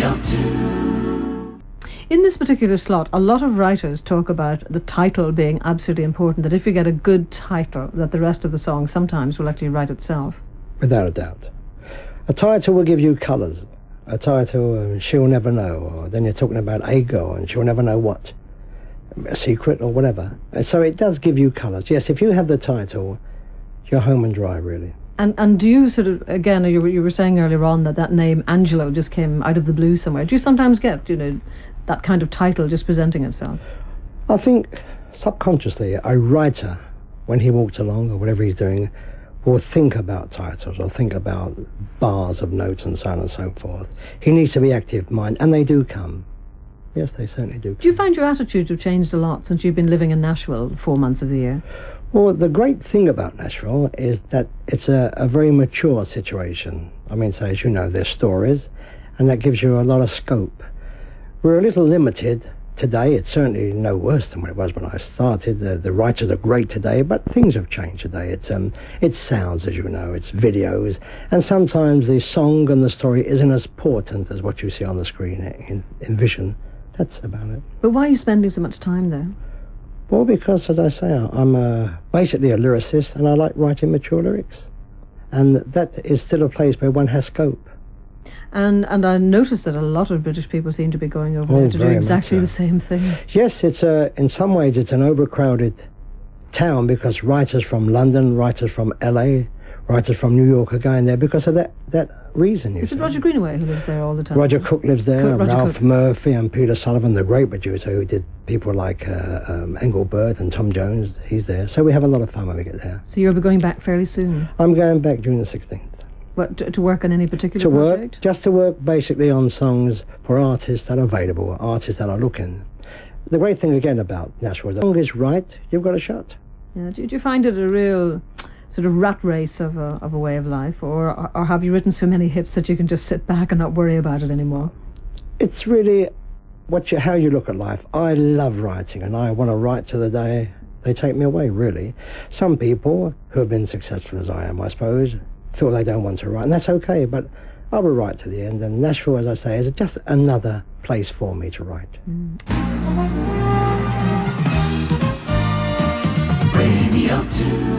Radio 2. In this particular slot, a lot of writers talk about the title being absolutely important, that if you get a good title, that the rest of the song sometimes will actually write itself. Without a doubt. A title will give you colours. A title, She'll Never Know, or then you're talking about a girl and she'll never know what. A secret or whatever. And so it does give you colours. Yes, if you have the title, you're home and dry, really. And do you sort of, again, you were saying earlier on that name Angelo just came out of the blue somewhere. Do you sometimes get, that kind of title just presenting itself? I think subconsciously a writer, when he walks along or whatever he's doing, will think about titles or think about bars of notes and so on and so forth. He needs to be active mind, and they do come. Yes, they certainly do come. Do you find your attitudes have changed a lot since you've been living in Nashville 4 months of the year? Well, the great thing about Nashville is that it's a very mature situation. I mean, so as you know, there's stories, and that gives you a lot of scope. We're a little limited today. It's certainly no worse than what it was when I started. The writers are great today, but things have changed today. It's sounds, as you know, it's videos, and sometimes the song and the story isn't as important as what you see on the screen in vision. That's about it. But why are you spending so much time there? Well, because, as I say, I'm basically a lyricist, and I like writing mature lyrics. And that is still a place where one has scope. And I noticed that a lot of British people seem to be going over there to do exactly the same thing. Yes, in some ways it's an overcrowded town, because writers from London, writers from LA, writers from New York are going there because of that reason. Is it Roger Greenaway who lives there all the time? Roger Cook lives there, Ralph Murphy and Peter Sullivan, the great producer who did people like Engelbert and Tom Jones, he's there. So we have a lot of fun when we get there. So you'll be going back fairly soon? I'm going back June the 16th. What, to work on any particular project? Just to work basically on songs for artists that are available, artists that are looking. The great thing again about Nashville is, as long as it's right, you've got a shot. Yeah. Do you find it a real sort of rat race of a way of life, or have you written so many hits that you can just sit back and not worry about it anymore? It's really how you look at life. I love writing, and I want to write to the day they take me away, really. Some people who have been successful as I am, I suppose, feel they don't want to write, and that's okay, but I will write to the end, and Nashville, as I say, is just another place for me to write. Radio 2.